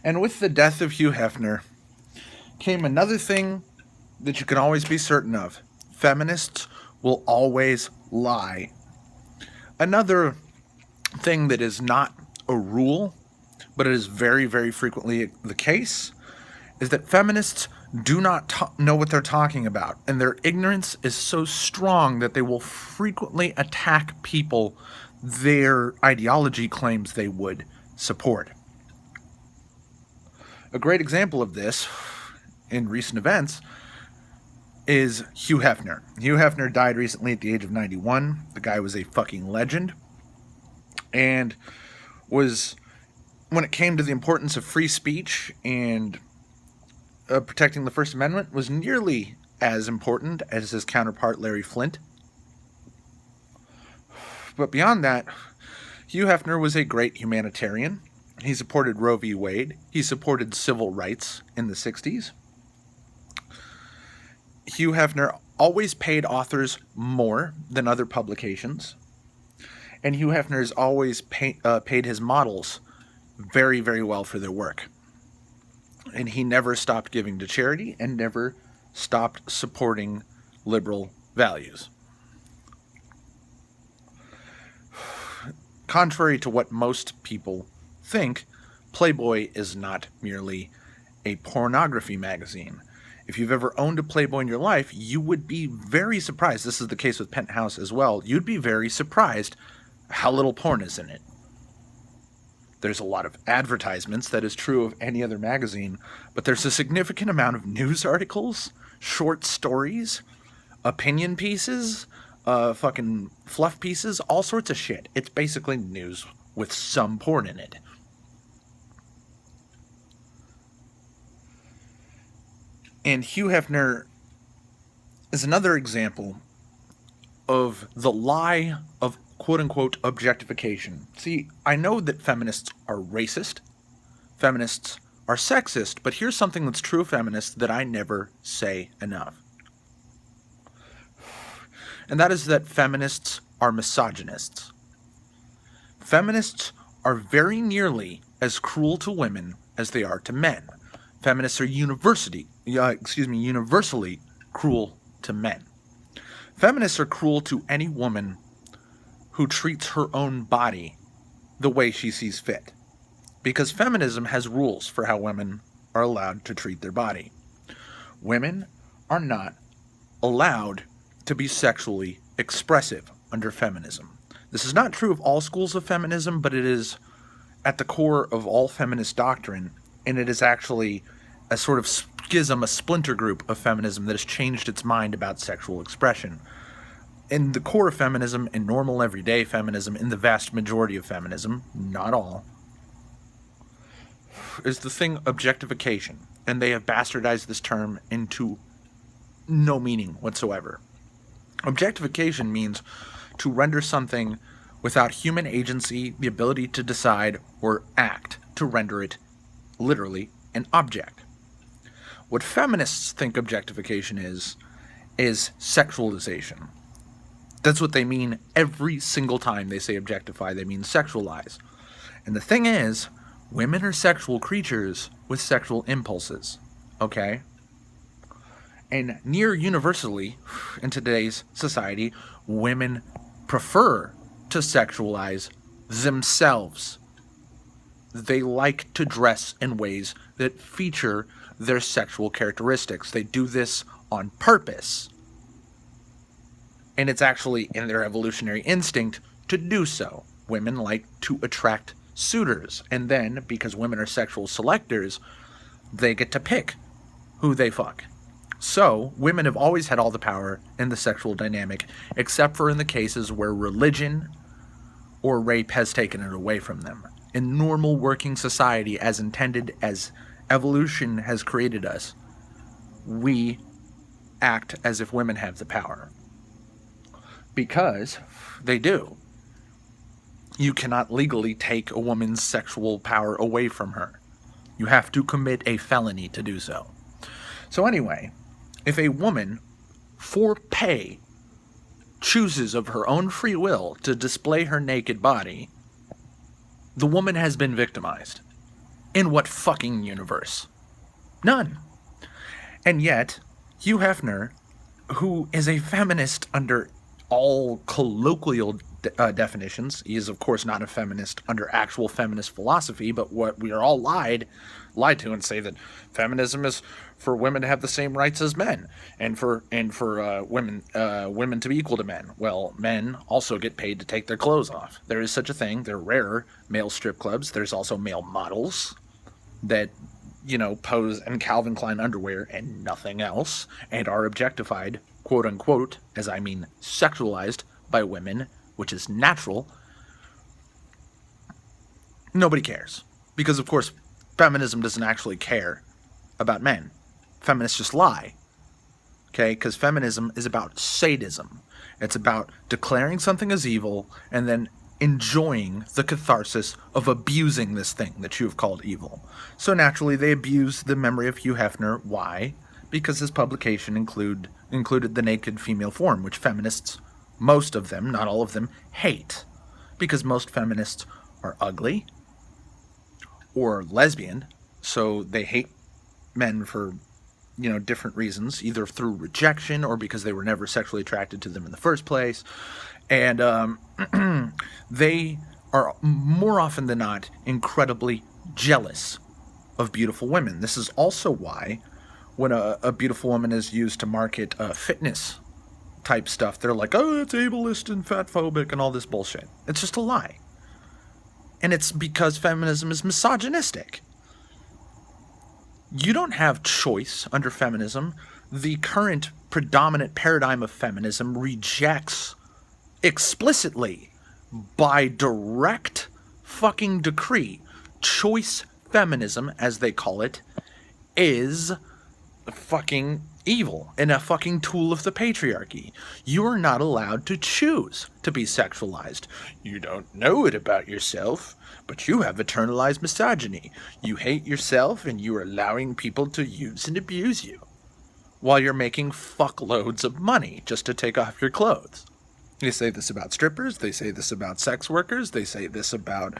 And with the death of Hugh Hefner came another thing that you can always be certain of. Feminists will always lie. Another thing that is not a rule, but it is very, very frequently the case, is that feminists do not know what they're talking about, and their ignorance is so strong that they will frequently attack people their ideology claims they would support. A great example of this in recent events is Hugh Hefner. Hugh Hefner died recently at the age of 91. The guy was a fucking legend, and was, when it came to the importance of free speech and protecting the First Amendment, was nearly as important as his counterpart Larry Flynt. But beyond that, Hugh Hefner was a great humanitarian. He supported Roe v. Wade. He supported civil rights in the 60s. Hugh Hefner always paid authors more than other publications. And Hugh Hefner has always paid his models very, very well for their work. And he never stopped giving to charity and never stopped supporting liberal values. Contrary to what most people think, Playboy is not merely a pornography magazine. If you've ever owned a Playboy in your life, you would be very surprised. This is the case with Penthouse as well. You'd be very surprised how little porn is in it. There's a lot of advertisements. That is true of any other magazine. But there's a significant amount of news articles, short stories, opinion pieces, fucking fluff pieces, all sorts of shit. It's basically news with some porn in it. And Hugh Hefner is another example of the lie of quote-unquote objectification. See, I know that feminists are racist, feminists are sexist, but here's something that's true of feminists that I never say enough. And that is that feminists are misogynists. Feminists are very nearly as cruel to women as they are to men. Feminists are universally cruel to men. Feminists are cruel to any woman who treats her own body the way she sees fit. Because feminism has rules for how women are allowed to treat their body. Women are not allowed to be sexually expressive under feminism. This is not true of all schools of feminism, but it is at the core of all feminist doctrine, and it is actually a sort of schism, a splinter group of feminism that has changed its mind about sexual expression. In the core of feminism, in normal everyday feminism, in the vast majority of feminism, not all, is the thing objectification, and they have bastardized this term into no meaning whatsoever. Objectification means to render something without human agency, the ability to decide or act, to render it literally an object. What feminists think objectification is sexualization. That's what they mean every single time they say objectify. They mean sexualize. And the thing is, women are sexual creatures with sexual impulses, okay? And near universally, in today's society, women prefer to sexualize themselves. They like to dress in ways that feature their sexual characteristics. They do this on purpose. And it's actually in their evolutionary instinct to do so. Women like to attract suitors. And then, because women are sexual selectors, they get to pick who they fuck. So, women have always had all the power in the sexual dynamic, except for in the cases where religion or rape has taken it away from them. In normal working society, as intended, as evolution has created us, we act as if women have the power. Because they do. You cannot legally take a woman's sexual power away from her. You have to commit a felony to do so. So anyway, if a woman, for pay, chooses of her own free will to display her naked body, the woman has been victimized. In what fucking universe? None. And yet, Hugh Hefner, who is a feminist under all colloquial definitions, he is of course not a feminist under actual feminist philosophy, but what we are all lied to and say that feminism is for women to have the same rights as men, and for women to be equal to men. Well, men also get paid to take their clothes off. There is such a thing. There are rarer male strip clubs. There's also male models that, pose in Calvin Klein underwear and nothing else, and are objectified, quote unquote, as I mean sexualized, by women, which is natural. Nobody cares. Because, of course, feminism doesn't actually care about men. Feminists just lie. Okay? Because feminism is about sadism. It's about declaring something as evil and then enjoying the catharsis of abusing this thing that you have called evil. So naturally, they abuse the memory of Hugh Hefner. Why? Because his publication included the naked female form, which feminists, most of them, not all of them, hate. Because most feminists are ugly or lesbian, so they hate men for, different reasons, either through rejection or because they were never sexually attracted to them in the first place. And they are more often than not incredibly jealous of beautiful women. This is also why when a beautiful woman is used to market fitness type stuff, they're like, oh, it's ableist and fatphobic and all this bullshit. It's just a lie. And it's because feminism is misogynistic. You don't have choice under feminism. The current predominant paradigm of feminism rejects explicitly, by direct fucking decree, choice feminism, as they call it, is fucking evil and a fucking tool of the patriarchy. You are not allowed to choose to be sexualized. You don't know it about yourself, but you have internalized misogyny. You hate yourself and you are allowing people to use and abuse you while you're making fuckloads of money just to take off your clothes. They say this about strippers, they say this about sex workers, they say this about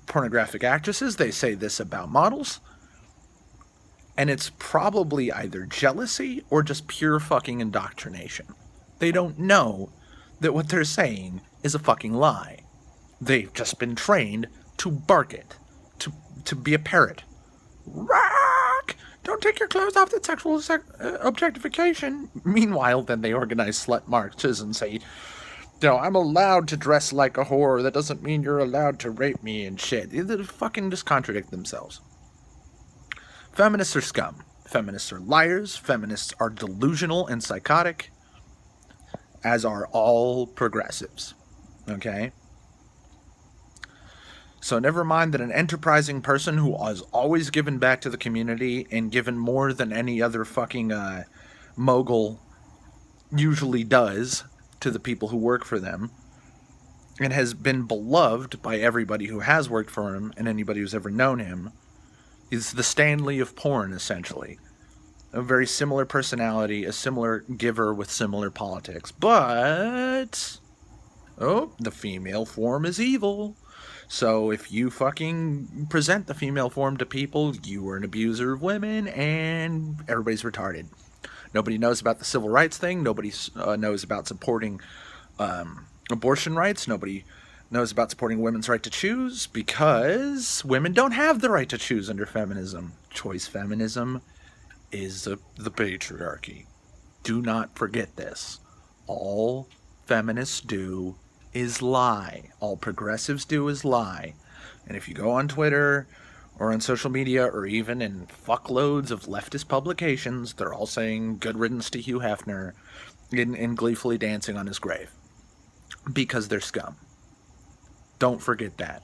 pornographic actresses, they say this about models. And it's probably either jealousy or just pure fucking indoctrination. They don't know that what they're saying is a fucking lie. They've just been trained to bark it, to be a parrot. Rock! Don't take your clothes off, that's sexual objectification. Meanwhile, then they organize slut marches and say, I'm allowed to dress like a whore. That doesn't mean you're allowed to rape me and shit. They fucking just contradict themselves. Feminists are scum. Feminists are liars. Feminists are delusional and psychotic, as are all progressives. Okay? So never mind that an enterprising person who has always given back to the community and given more than any other fucking mogul usually does to the people who work for them, and has been beloved by everybody who has worked for him and anybody who's ever known him, is the Stanley of porn, essentially. A very similar personality, a similar giver with similar politics. But, the female form is evil. So if you fucking present the female form to people, you are an abuser of women, and everybody's retarded. Nobody knows about the civil rights thing. Nobody knows about supporting abortion rights. Nobody knows about supporting women's right to choose, because women don't have the right to choose under feminism. Choice feminism is the patriarchy. Do not forget this. All feminists do is lie. All progressives do is lie. And if you go on Twitter or on social media or even in fuckloads of leftist publications, they're all saying good riddance to Hugh Hefner and gleefully dancing on his grave. Because they're scum. Don't forget that.